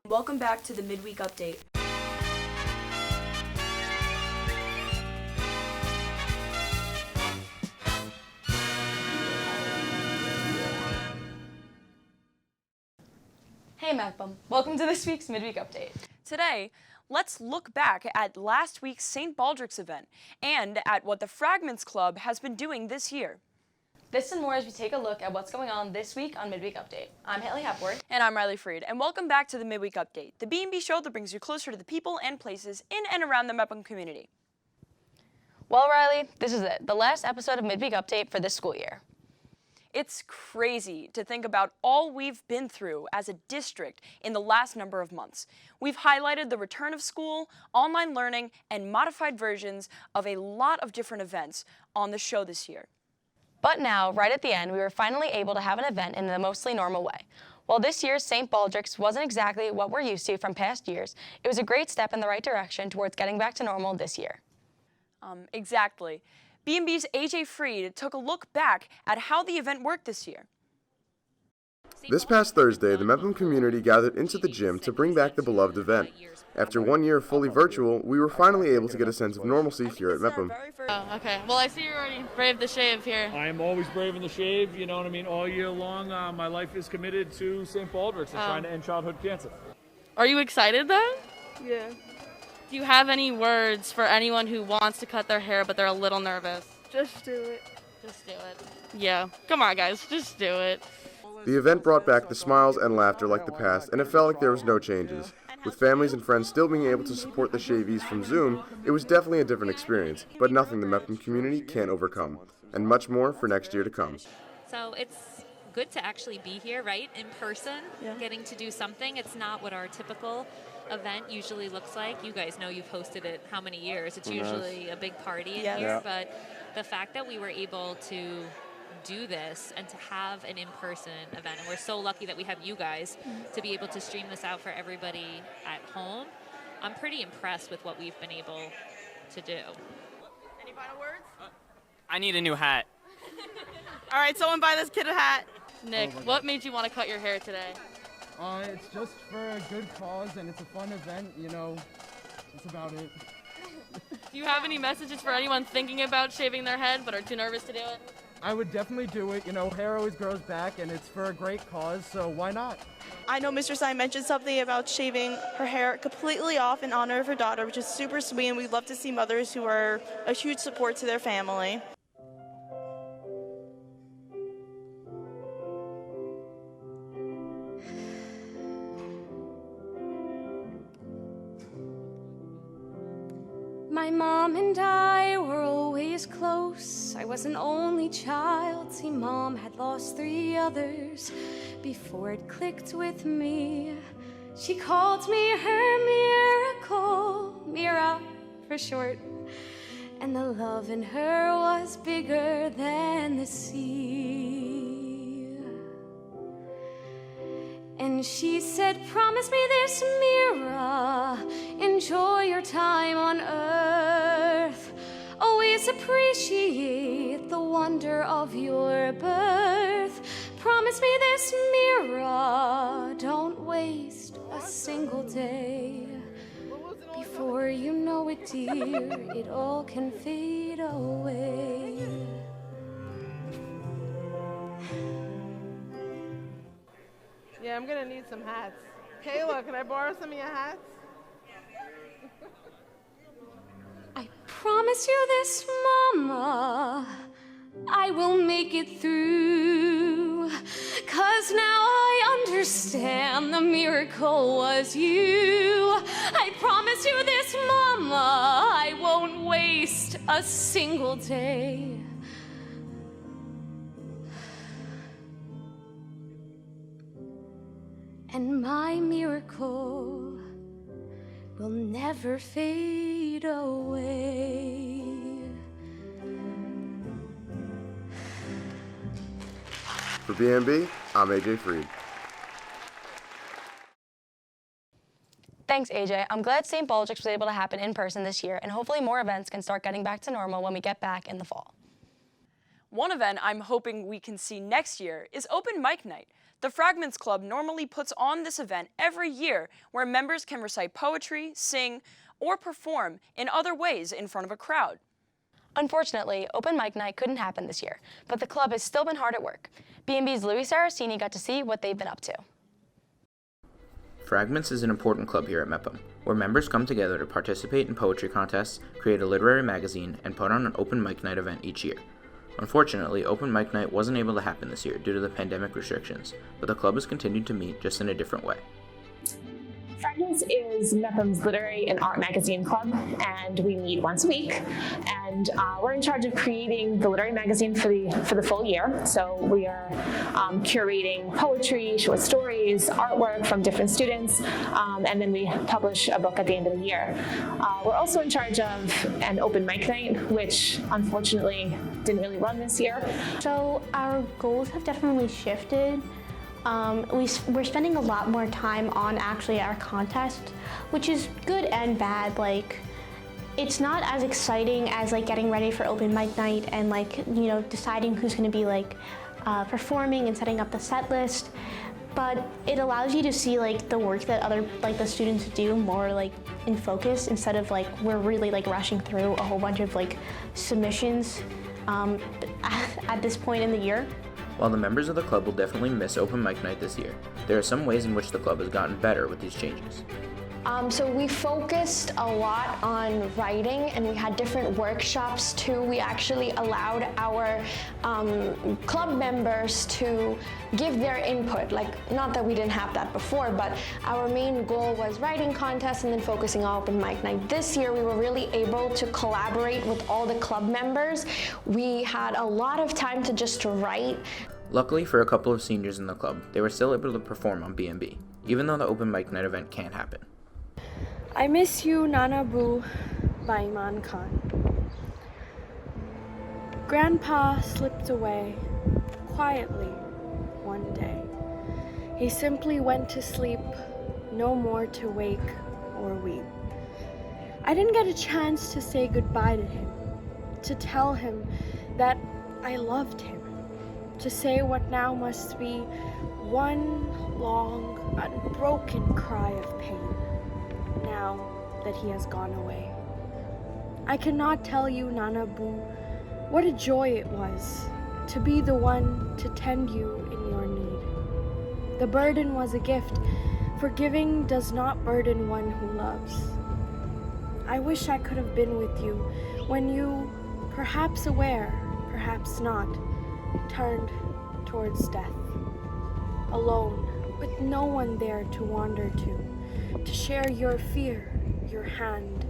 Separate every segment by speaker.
Speaker 1: Welcome back to the Midweek Update.
Speaker 2: Hey Mepham, welcome to this week's Midweek Update.
Speaker 1: Today, let's look back at last week's St. Baldricks event and at what the Fragments Club has been doing this year.
Speaker 2: This and more as we take a look at what's going on this week on Midweek Update. I'm Haley Hepworth.
Speaker 1: And I'm Riley Freed, and welcome back to the Midweek Update, the B&B show that brings you closer to the people and places in and around the Mepham community.
Speaker 2: Well, Riley, this is it, the last episode of Midweek Update for this school year.
Speaker 1: It's crazy to think about all we've been through as a district in the last number of months. We've highlighted the return of school, online learning, and modified versions of a lot of different events on the show this year.
Speaker 2: But now, right at the end, we were finally able to have an event in the mostly normal way. While this year's St. Baldricks wasn't exactly what we're used to from past years, it was a great step in the right direction towards getting back to normal this year.
Speaker 1: Exactly. B&B's AJ Freed took a look back at how the event worked this year.
Speaker 3: This past Thursday, the Mepham community gathered into the gym to bring back the beloved event. After 1 year fully virtual, we were finally able to get a sense of normalcy here at Mepham.
Speaker 4: Oh, okay. Well, I see you already braved the shave here.
Speaker 5: I am always braving the shave, you know what I mean? All year long, my life is committed to St. Baldricks and trying to end childhood cancer.
Speaker 4: Are you excited then?
Speaker 6: Yeah.
Speaker 4: Do you have any words for anyone who wants to cut their hair but they're a little nervous?
Speaker 6: Just do it.
Speaker 4: Just do it. Yeah. Come on, guys. Just do it.
Speaker 3: The event brought back the smiles and laughter like the past, and it felt like there was no changes. With families and friends still being able to support the shavees from Zoom, it was definitely a different experience, but nothing the Mepham community can't overcome, and much more for next year to come.
Speaker 7: So it's good to actually be here, right, in person, getting to do something. It's not what our typical event usually looks like. You guys know you've hosted it how many years? It's usually a big party in here, but the fact that we were able to do this and to have an in-person event, and we're so lucky that we have you guys to be able to stream this out for everybody at home. I'm pretty impressed with what we've been able to do.
Speaker 6: Any final words?
Speaker 8: I need a new hat.
Speaker 6: All right, someone buy this kid a hat.
Speaker 4: Nick, what made you want to cut your hair today?
Speaker 9: It's just for a good cause, and it's a fun event, you know. That's about it.
Speaker 4: Do you have any messages for anyone thinking about shaving their head but are too nervous to do it?
Speaker 9: I would definitely do it. You know, hair always grows back, and it's for a great cause, so why not?
Speaker 6: I know Mr. Stein mentioned something about shaving her hair completely off in honor of her daughter, which is super sweet, and we'd love to see mothers who are a huge support to their family.
Speaker 10: My mom and I were always close. I was an only child. See, Mom had lost 3 others before it clicked with me. She called me her miracle, Mira for short. And the love in her was bigger than the sea. And she said, promise me this, Mira, enjoy your time on earth. Always appreciate the wonder of your birth. Promise me this, Mira, don't waste a single day. Before you know it, dear, it all can fade away.
Speaker 6: Yeah, I'm gonna need some hats. Kayla, can I borrow some of your hats?
Speaker 10: I promise you this, Mama, I will make it through. 'Cause now I understand the miracle was you. I promise you this, Mama, I won't waste a single day. And my miracle will never fade away.
Speaker 3: For B&B, I'm AJ Freed.
Speaker 2: Thanks, AJ. I'm glad St. Baldricks was able to happen in person this year, and hopefully more events can start getting back to normal when we get back in the fall.
Speaker 1: One event I'm hoping we can see next year is Open Mic Night. The Fragments Club normally puts on this event every year where members can recite poetry, sing, or perform in other ways in front of a crowd.
Speaker 2: Unfortunately, Open Mic Night couldn't happen this year, but the club has still been hard at work. B&B's Louis Saracini got to see what they've been up to.
Speaker 11: Fragments is an important club here at Mepham, where members come together to participate in poetry contests, create a literary magazine, and put on an Open Mic Night event each year. Unfortunately, Open Mic Night wasn't able to happen this year due to the pandemic restrictions, but the club has continued to meet just in a different way.
Speaker 12: Fragments is Mepham's literary and art magazine club, and we meet once a week. And we're in charge of creating the literary magazine for the full year. So we are curating poetry, short stories, artwork from different students, and then we publish a book at the end of the year. We're also in charge of an open mic night, which unfortunately didn't really run this year.
Speaker 13: So our goals have definitely shifted. We're spending a lot more time on actually our contest, which is good and bad. Like, it's not as exciting as like getting ready for open mic night and like, you know, deciding who's going to be like performing and setting up the set list. But it allows you to see like the work that the students do more like in focus, instead of like we're really like rushing through a whole bunch of like submissions at this point in the year.
Speaker 11: While the members of the club will definitely miss Open Mic Night this year, there are some ways in which the club has gotten better with these changes.
Speaker 14: So we focused a lot on writing, and we had different workshops too. We actually allowed our club members to give their input. Like, not that we didn't have that before, but our main goal was writing contests and then focusing on open mic night. This year we were really able to collaborate with all the club members. We had a lot of time to just write.
Speaker 11: Luckily for a couple of seniors in the club, they were still able to perform on B&B, even though the Open Mic Night event can't happen.
Speaker 15: I miss you, Nana Boo by Iman Khan. Grandpa slipped away quietly one day. He simply went to sleep, no more to wake or weep. I didn't get a chance to say goodbye to him, to tell him that I loved him, to say what now must be one long, unbroken cry of pain. Now that he has gone away, I cannot tell you, Nana Boo, what a joy it was to be the one to tend you in your need. The burden was a gift, for giving does not burden one who loves. I wish I could have been with you when you, perhaps aware, perhaps not, turned towards death, alone, with no one there to wander to share your fear, your hand,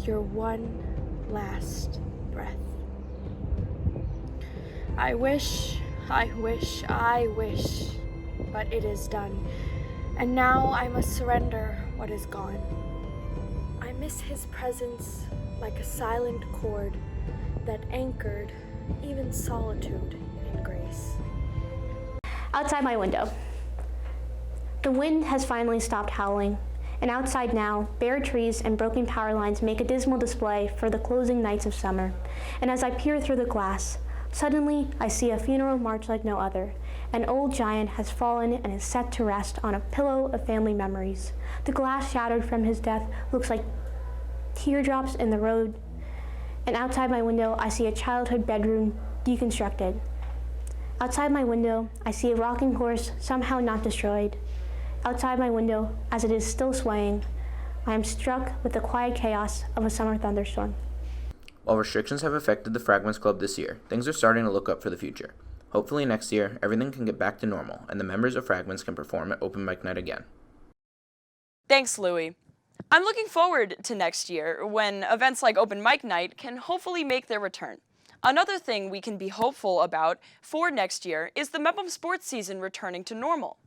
Speaker 15: your one last breath. I wish, but it is done, and now I must surrender what is gone. I miss his presence like a silent chord that anchored even solitude in grace.
Speaker 13: Outside my window, the wind has finally stopped howling. And outside now, bare trees and broken power lines make a dismal display for the closing nights of summer. And as I peer through the glass, suddenly I see a funeral march like no other. An old giant has fallen and is set to rest on a pillow of family memories. The glass shattered from his death looks like teardrops in the road. And outside my window, I see a childhood bedroom deconstructed. Outside my window, I see a rocking horse somehow not destroyed. Outside my window, as it is still swaying, I am struck with the quiet chaos of a summer thunderstorm.
Speaker 11: While restrictions have affected the Fragments Club this year, things are starting to look up for the future. Hopefully next year, everything can get back to normal, and the members of Fragments can perform at Open Mic Night again.
Speaker 1: Thanks, Louie. I'm looking forward to next year, when events like Open Mic Night can hopefully make their return. Another thing we can be hopeful about for next year is the Mepham sports season returning to normal.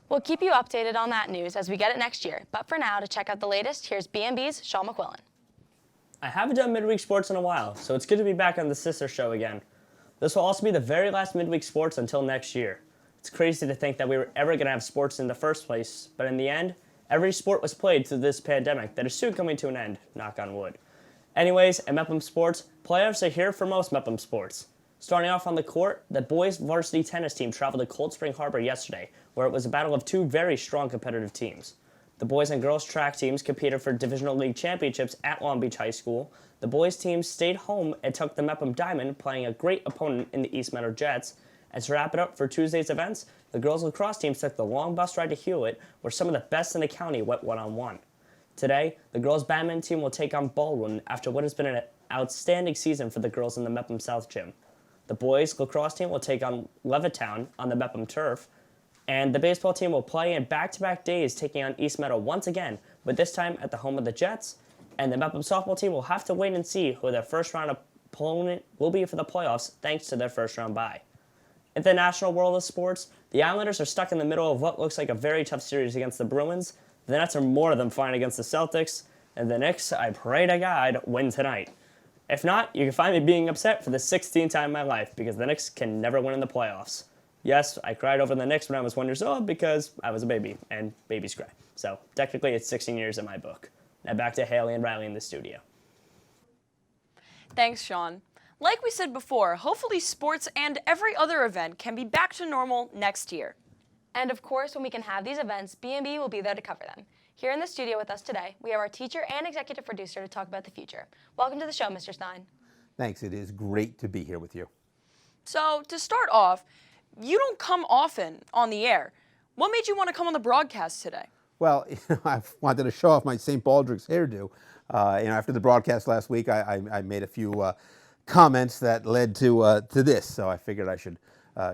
Speaker 2: We'll keep you updated on that news as we get it next year, but for now, to check out the latest, here's B&B's Sean McQuillan.
Speaker 16: I haven't done midweek sports in a while, so it's good to be back on the sister show again. This will also be the very last midweek sports until next year. It's crazy to think that we were ever going to have sports in the first place, but in the end, every sport was played through this pandemic that is soon coming to an end, knock on wood. Anyways, at Mepham Sports, playoffs are here for most Mepham sports. Starting off on the court, the boys varsity tennis team traveled to Cold Spring Harbor yesterday, where it was a battle of two very strong competitive teams. The boys and girls track teams competed for Divisional League championships at Long Beach High School. The boys team stayed home and took the Mepham Diamond, playing a great opponent in the East Meadow Jets. And to wrap it up for Tuesday's events, the girls lacrosse team took the long bus ride to Hewlett, where some of the best in the county went one-on-one. Today, the girls badminton team will take on Baldwin after what has been an outstanding season for the girls in the Mepham South Gym. The boys lacrosse team will take on Levittown on the Mepham turf, and the baseball team will play in back-to-back days taking on East Meadow once again, but this time at the home of the Jets, and the Mepham softball team will have to wait and see who their first-round opponent will be for the playoffs thanks to their first-round bye. In the national world of sports, the Islanders are stuck in the middle of what looks like a very tough series against the Bruins. The Nets are more than fine against the Celtics, and the Knicks, I pray to God, win tonight. If not, you can find me being upset for the 16th time in my life because the Knicks can never win in the playoffs. Yes, I cried over the Knicks when I was 1 year old because I was a baby, and babies cry. So technically it's 16 years in my book. Now back to Haley and Riley in the studio.
Speaker 1: Thanks, Sean. Like we said before, hopefully sports and every other event can be back to normal next year.
Speaker 2: And of course, when we can have these events, B&B will be there to cover them. Here in the studio with us today, we have our teacher and executive producer to talk about the future. Welcome to the show, Mr. Stein.
Speaker 17: Thanks. It is great to be here with you.
Speaker 1: So, to start off, you don't come often on the air. What made you want to come on the broadcast today?
Speaker 17: Well, I wanted to show off my St. Baldricks hairdo. After the broadcast last week, I made a few comments that led to this, so I figured I should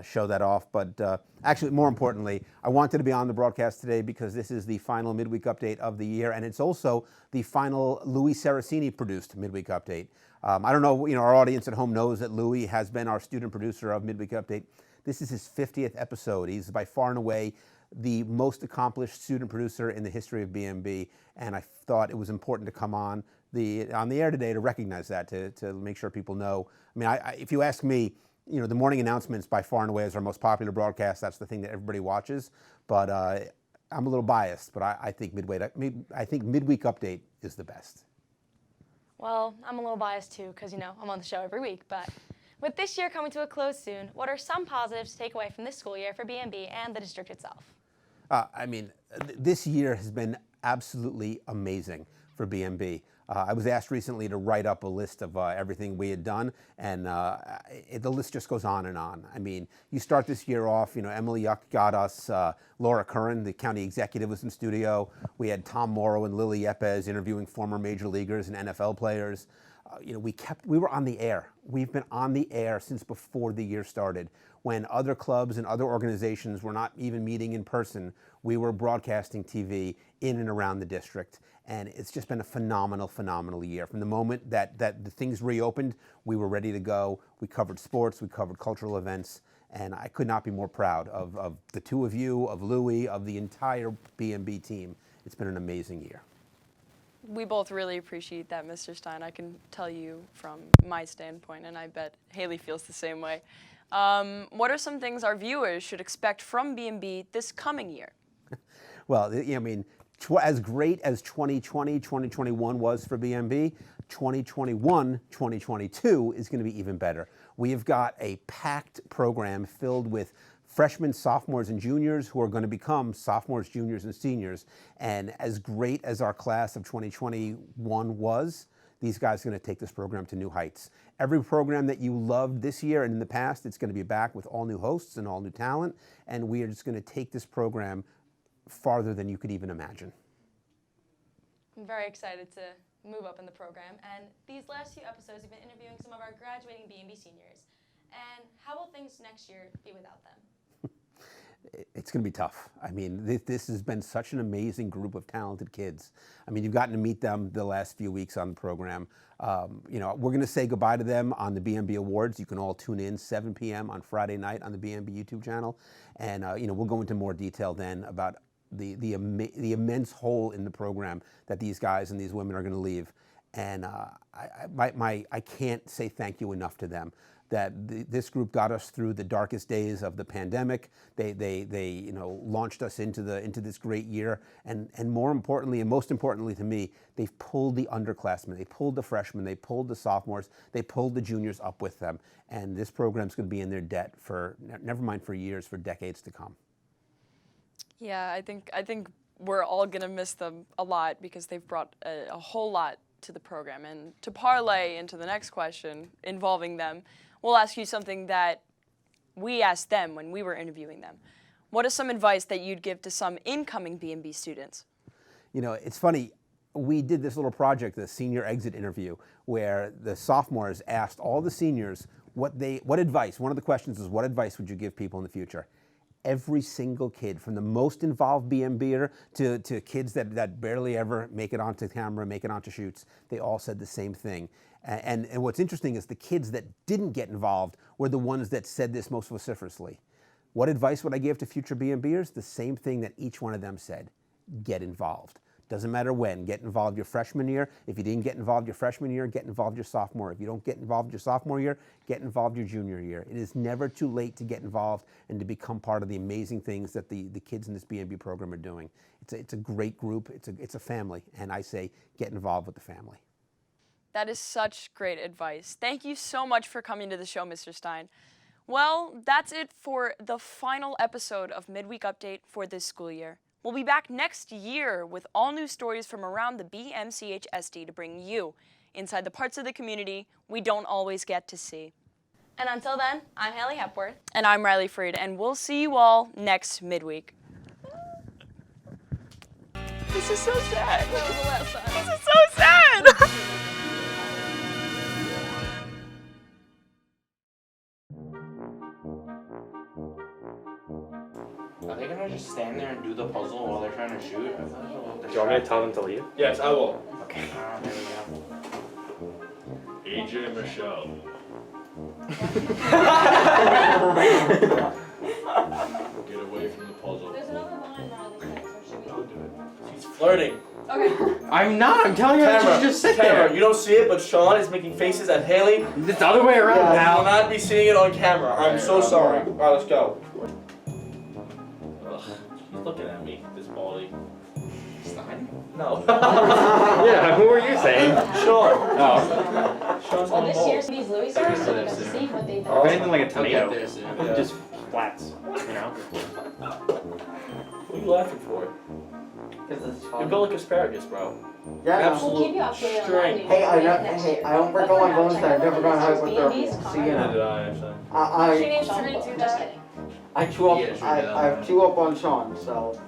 Speaker 17: show that off. But actually, more importantly, I wanted to be on the broadcast today because this is the final midweek update of the year, and it's also the final Louis Saracini produced midweek update. I don't know, our audience at home knows that Louis has been our student producer of Midweek Update. This is his 50th episode. He's by far and away the most accomplished student producer in the history of BMB, and I thought it was important to come on the air today to recognize that, to make sure people know. I mean, if you ask me, the morning announcements by far and away is our most popular broadcast. That's the thing that everybody watches. But I'm a little biased, but I think Midweek Update is the best.
Speaker 2: Well, I'm a little biased too because, I'm on the show every week. But with this year coming to a close soon, what are some positives to take away from this school year for BMB and the district itself?
Speaker 17: This year has been absolutely amazing for BMB. I was asked recently to write up a list of everything we had done, and the list just goes on and on. I mean, you start this year off, Emily Yuck got us, Laura Curran, the county executive, was in studio. We had Tom Morrow and Lily Yepes interviewing former major leaguers and NFL players. We were on the air. We've been on the air since before the year started. When other clubs and other organizations were not even meeting in person, we were broadcasting TV in and around the district. And it's just been a phenomenal, phenomenal year. From the moment that the things reopened, we were ready to go. We covered sports, we covered cultural events, and I could not be more proud of the two of you, of Louis, of the entire BMB team. It's been an amazing year.
Speaker 1: We both really appreciate that, Mr. Stein. I can tell you from my standpoint, and I bet Haley feels the same way. What are some things our viewers should expect from BMB this coming year?
Speaker 17: Well, as great as 2020, 2021 was for BMB, 2021, 2022 is going to be even better. We have got a packed program filled with freshmen, sophomores, and juniors who are going to become sophomores, juniors, and seniors. And as great as our class of 2021 was, these guys are going to take this program to new heights. Every program that you loved this year and in the past, it's going to be back with all new hosts and all new talent. And we are just going to take this program farther than you could even imagine.
Speaker 2: I'm very excited to move up in the program. And these last few episodes, we've been interviewing some of our graduating BMB seniors. And how will things next year be without them?
Speaker 17: It's going to be tough. I mean, this has been such an amazing group of talented kids. I mean, you've gotten to meet them the last few weeks on the program. We're going to say goodbye to them on the BMB Awards. You can all tune in 7 p.m. on Friday night on the BMB YouTube channel. And, we'll go into more detail then about the immense hole in the program that these guys and these women are going to leave. And I can't say thank you enough to them. that this group got us through the darkest days of the pandemic. They launched us into this great year, and more importantly, and most importantly to me, they've pulled the underclassmen, they pulled the freshmen, they pulled the sophomores, they pulled the juniors up with them, and this program's going to be in their debt for, never mind for years, for decades to come.
Speaker 1: Yeah, I think we're all gonna miss them a lot because they've brought a whole lot to the program. And to parlay into the next question involving them, we'll ask you something that we asked them when we were interviewing them. What is some advice that you'd give to some incoming B&B students?
Speaker 17: You know, it's funny, we did this little project, the senior exit interview, where the sophomores asked all the seniors what advice, one of the questions was, what advice would you give people in the future? Every single kid, from the most involved B&B'er to kids that barely ever make it onto camera, make it onto shoots, they all said the same thing. And what's interesting is the kids that didn't get involved were the ones that said this most vociferously. What advice would I give to future B&B'ers? The same thing that each one of them said: get involved. Doesn't matter when. Get involved your freshman year. If you didn't get involved your freshman year, get involved your sophomore. If you don't get involved your sophomore year, get involved your junior year. It is never too late to get involved and to become part of the amazing things that the kids in this B&B program are doing. It's a great group. It's a family, and I say get involved with the family.
Speaker 1: That is such great advice. Thank you so much for coming to the show, Mr. Stein. Well, that's it for the final episode of Midweek Update for this school year. We'll be back next year with all new stories from around the BMCHSD to bring you inside the parts of the community we don't always get to see.
Speaker 2: And until then, I'm Haley Hepworth.
Speaker 1: And I'm Riley Freed, and we'll see you all next midweek. This is so sad.
Speaker 4: That was the last time.
Speaker 1: This is so sad.
Speaker 11: Are they gonna just stand there and do the puzzle while they're trying to shoot?
Speaker 18: Do you want me to tell them to leave?
Speaker 5: Yes, I will.
Speaker 11: Okay. There we go.
Speaker 5: AJ Michelle. Get away from the puzzle.
Speaker 10: There's another line around the text, or should we
Speaker 5: Don't do it. She's flirting.
Speaker 10: Okay.
Speaker 18: I'm not. I'm telling you that you should just sit there.
Speaker 19: You don't see it, but Sean is making faces at Haley.
Speaker 18: It's the other way around
Speaker 19: You
Speaker 18: now.
Speaker 19: will not be seeing it on camera. I'm so sorry. All right, let's go.
Speaker 5: Ugh, she's looking at me, this baldy.
Speaker 11: Stein?
Speaker 19: No.
Speaker 18: Yeah, who are you saying?
Speaker 19: Sean.
Speaker 18: Oh.
Speaker 19: Sean's
Speaker 14: Well,
Speaker 19: on the
Speaker 14: this
Speaker 19: ball.
Speaker 14: year's these Louis stars, so we got to see what they've
Speaker 18: Or
Speaker 14: done.
Speaker 18: anything like a
Speaker 11: I'll get
Speaker 18: tomato.
Speaker 11: there soon.
Speaker 19: Yeah.
Speaker 18: Just flats, you know?
Speaker 19: What are you laughing for?
Speaker 20: Because it's
Speaker 19: You're
Speaker 20: fun.
Speaker 19: built like asparagus, bro.
Speaker 20: Yeah, no.
Speaker 19: Absolute
Speaker 14: We'll keep you updated on
Speaker 19: strength.
Speaker 14: that.
Speaker 20: Hey, I don't break all my bones there. I've never gone hypothermia. See, you
Speaker 19: Neither did
Speaker 20: know.
Speaker 19: I, actually.
Speaker 20: I
Speaker 14: Just kidding.
Speaker 20: I chew up.
Speaker 11: Yeah, sure
Speaker 20: I
Speaker 11: did.
Speaker 20: I chew up on Sean, so